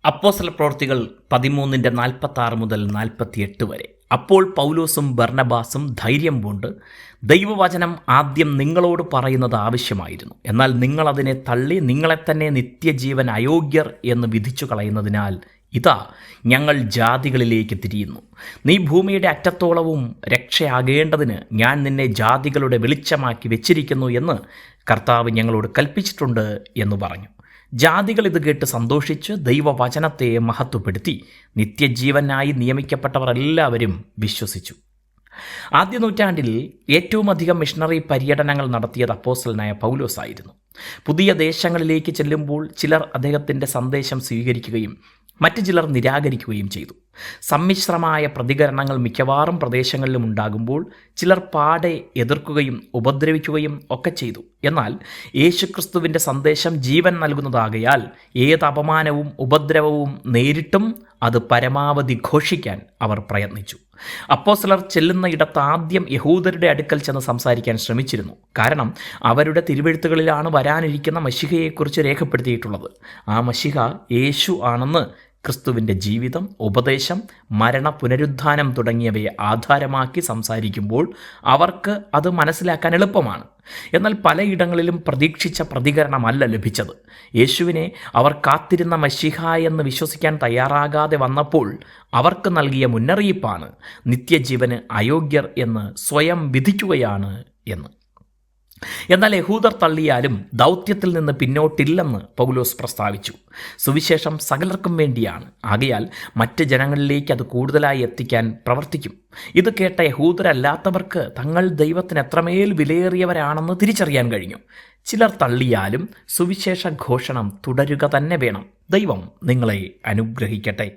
അപ്പോസ്തലപ്രവൃത്തികൾ 13:46 മുതൽ 48 വരെ. അപ്പോൾ പൗലോസും ബർന്നബാസും ധൈര്യം പൂണ്ട്, ദൈവവചനം ആദ്യം നിങ്ങളോട് പറയുന്നത് ആവശ്യമായിരുന്നു, എന്നാൽ നിങ്ങളതിനെ തള്ളി നിങ്ങളെ തന്നെ നിത്യജീവൻ അയോഗ്യർ എന്ന് വിധിച്ചു കളയുന്നതിനാൽ ഇതാ ഞങ്ങൾ ജാതികളിലേക്ക് തിരിയുന്നു. നീ ഭൂമിയുടെ അറ്റത്തോളവും രക്ഷയാകേണ്ടതിന് ഞാൻ നിന്നെ ജാതികളുടെ വെളിച്ചമാക്കി വെച്ചിരിക്കുന്നു എന്ന് കർത്താവ് ഞങ്ങളോട് കൽപ്പിച്ചിട്ടുണ്ട് എന്ന് പറഞ്ഞു. ജാതികൾ ഇത് കേട്ട് സന്തോഷിച്ച് ദൈവവചനത്തെ മഹത്വപ്പെടുത്തി നിത്യജീവനായി നിയമിക്കപ്പെട്ടവർ എല്ലാവരും വിശ്വസിച്ചു. ആദ്യ നൂറ്റാണ്ടിൽ ഏറ്റവും അധികം മിഷണറി പര്യടനങ്ങൾ നടത്തിയത് അപ്പോസ്തലനായ പൗലോസായിരുന്നു. പുതിയ ദേശങ്ങളിലേക്ക് ചെല്ലുമ്പോൾ ചിലർ അദ്ദേഹത്തിൻ്റെ സന്ദേശം സ്വീകരിക്കുകയും മറ്റു ചിലർ നിരാകരിക്കുകയും ചെയ്തു. സമ്മിശ്രമായ പ്രതികരണങ്ങൾ മിക്കവാറും പ്രദേശങ്ങളിലും ഉണ്ടാകുമ്പോൾ ചിലർ പാടെ എതിർക്കുകയും ഉപദ്രവിക്കുകയും ഒക്കെ ചെയ്തു. എന്നാൽ യേശുക്രിസ്തുവിൻ്റെ സന്ദേശം ജീവൻ നൽകുന്നതാകയാൽ ഏത് അപമാനവും ഉപദ്രവവും നേരിട്ടും അത് പരമാവധി ഘോഷിക്കാൻ അവർ പ്രയത്നിച്ചു. അപ്പോസ്തലർ ചെല്ലുന്ന ഇടത്ത് ആദ്യം യഹൂദരുടെ അടുക്കൽ ചെന്ന് സംസാരിക്കാൻ ശ്രമിച്ചിരുന്നു. കാരണം അവരുടെ തിരുവെഴുത്തുകളിലാണ് വരാനിരിക്കുന്ന മശിഹയെക്കുറിച്ച് രേഖപ്പെടുത്തിയിട്ടുള്ളത്. ആ മശിഹ യേശു ആണെന്ന് ക്രിസ്തുവിൻ്റെ ജീവിതം, ഉപദേശം, മരണ, പുനരുത്ഥാനം തുടങ്ങിയവയെ ആധാരമാക്കി സംസാരിക്കുമ്പോൾ അവർക്ക് അത് മനസ്സിലാക്കാൻ എളുപ്പമാണ്. എന്നാൽ പലയിടങ്ങളിലും പ്രതീക്ഷിച്ച പ്രതികരണമല്ല ലഭിച്ചത്. യേശുവിനെ അവർ കാത്തിരുന്ന മശിഹ എന്ന് വിശ്വസിക്കാൻ തയ്യാറാകാതെ വന്നപ്പോൾ അവർക്ക് നൽകിയ മുന്നറിയിപ്പാണ് നിത്യജീവന് അയോഗ്യർ എന്ന് സ്വയം വിധിക്കുകയാണ് എന്ന്. എന്നാൽ യഹൂദർ തള്ളിയാലും ദൗത്യത്തിൽ നിന്ന് പിന്നോട്ടില്ലെന്ന് പൗലോസ് പ്രസ്താവിച്ചു. സുവിശേഷം സകലർക്കും വേണ്ടിയാണ്, ആകയാൽ മറ്റ് ജനങ്ങളിലേക്ക് അത് കൂടുതലായി എത്തിക്കാൻ പ്രവർത്തിക്കും. ഇത് കേട്ട യഹൂദരല്ലാത്തവർക്ക് തങ്ങൾ ദൈവത്തിന് എത്രമേൽ വിലയേറിയവരാണെന്ന് തിരിച്ചറിയാൻ കഴിഞ്ഞു. ചിലർ തള്ളിയാലും സുവിശേഷ ഘോഷണം തുടരുക തന്നെ വേണം. ദൈവം നിങ്ങളെ അനുഗ്രഹിക്കട്ടെ.